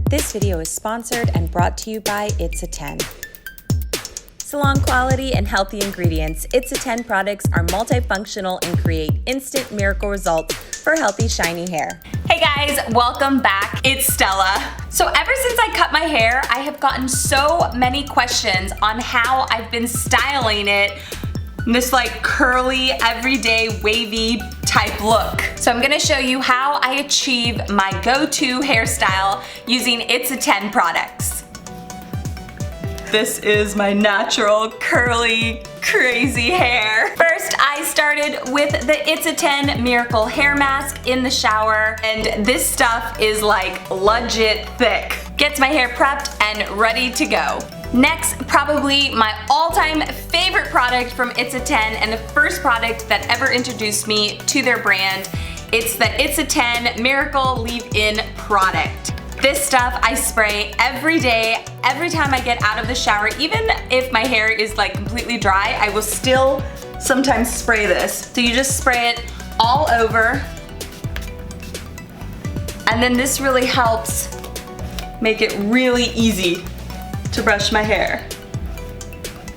This video is sponsored and brought to you by It's a 10. Salon quality and healthy ingredients, It's a 10 products are multifunctional and create instant miracle results for healthy, shiny hair. Hey guys, welcome back. It's Stella. So ever since I cut my hair, I have gotten so many questions on how I've been styling it, this like curly, everyday, wavy type look. So I'm gonna show you how I achieve my go-to hairstyle using It's a 10 products. This is my natural, curly, crazy hair. First, I started with the It's a 10 Miracle Hair Mask in the shower, and this stuff is like legit thick. Gets my hair prepped and ready to go. Next, probably my all-time favorite product from It's a 10 and the first product that ever introduced me to their brand. It's the It's a 10 Miracle Leave-In product. This stuff I spray every day, every time I get out of the shower. Even if my hair is like completely dry, I will still sometimes spray this. So you just spray it all over. And then this really helps make it really easy to brush my hair.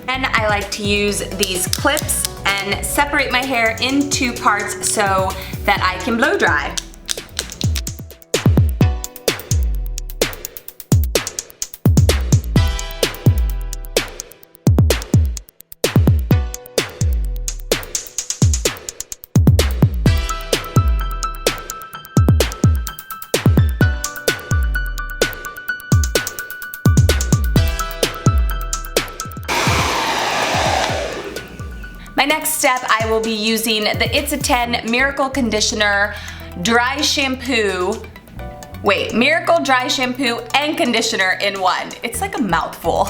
And I like to use these clips and separate my hair in two parts so that I can blow dry. My next step, I will be using the It's a 10 Miracle Conditioner Dry Shampoo. Wait, Miracle Dry Shampoo and Conditioner in one. It's like a mouthful.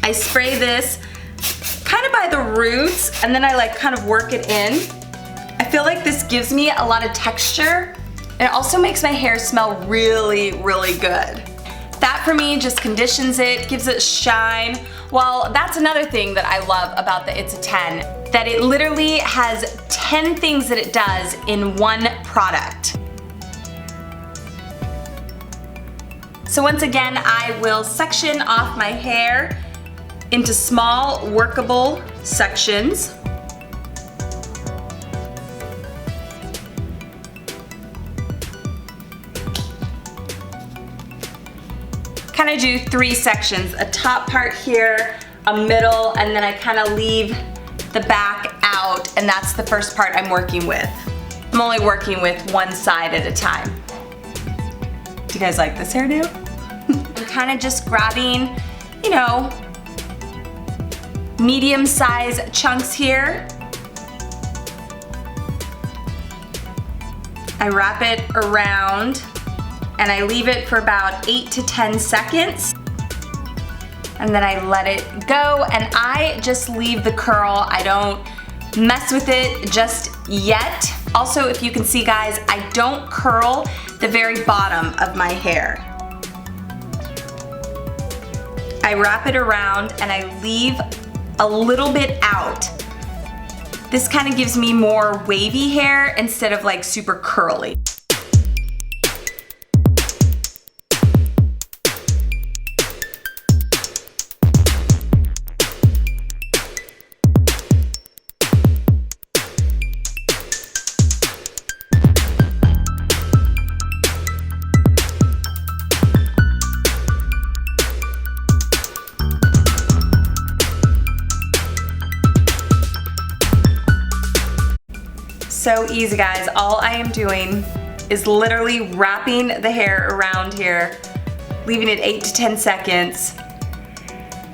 I spray this kind of by the roots and then I like kind of work it in. I feel like this gives me a lot of texture and it also makes my hair smell really, really good. That for me just conditions it, gives it shine. Well, that's another thing that I love about the It's a 10, that it literally has 10 things that it does in one product. So once again, I will section off my hair into small workable sections. Kind of do 3 sections, a top part here, a middle, and then I kind of leave the back out, and that's the first part I'm working with. I'm only working with one side at a time. Do you guys like this hairdo? I'm kind of just grabbing, you know, medium-sized chunks here. I wrap it around and I leave it for about 8 to 10 seconds. And then I let it go and I just leave the curl. I don't mess with it just yet. Also, if you can see guys, I don't curl the very bottom of my hair. I wrap it around and I leave a little bit out. This kind of gives me more wavy hair instead of like super curly. So easy guys, all I am doing is literally wrapping the hair around here, leaving it 8 to 10 seconds,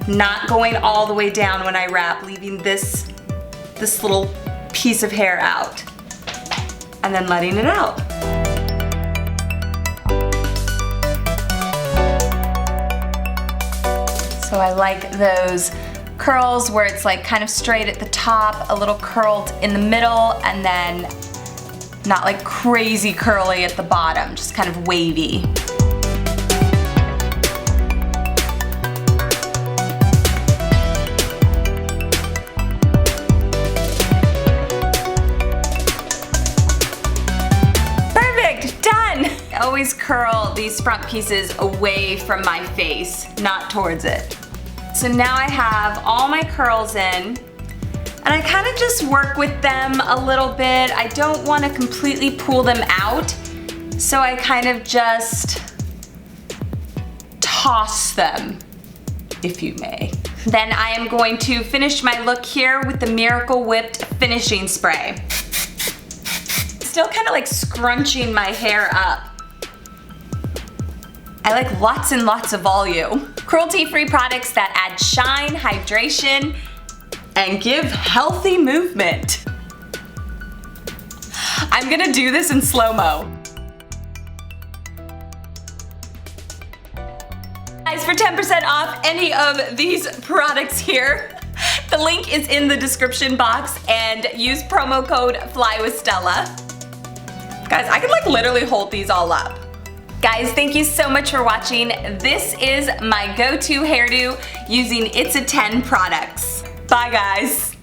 not going all the way down when I wrap, leaving this little piece of hair out, and then letting it out. So I like those curls where it's like kind of straight at the top, a little curled in the middle, and then not like crazy curly at the bottom, just kind of wavy. Perfect, done! always curl these front pieces away from my face, not towards it. So now I have all my curls in, and I kind of just work with them a little bit. I don't want to completely pull them out, so I kind of just toss them, if you may. Then I am going to finish my look here with the Miracle Whipped finishing spray. Still kind of like scrunching my hair up. I like lots and lots of volume. Cruelty-free products that add shine, hydration, and give healthy movement. I'm gonna do this in slow-mo. Guys, for 10% off any of these products here, the link is in the description box, and use promo code FLYWithStella. Guys, I can like literally hold these all up. Guys, thank you so much for watching. This is my go-to hairdo using It's a 10 products. Bye guys.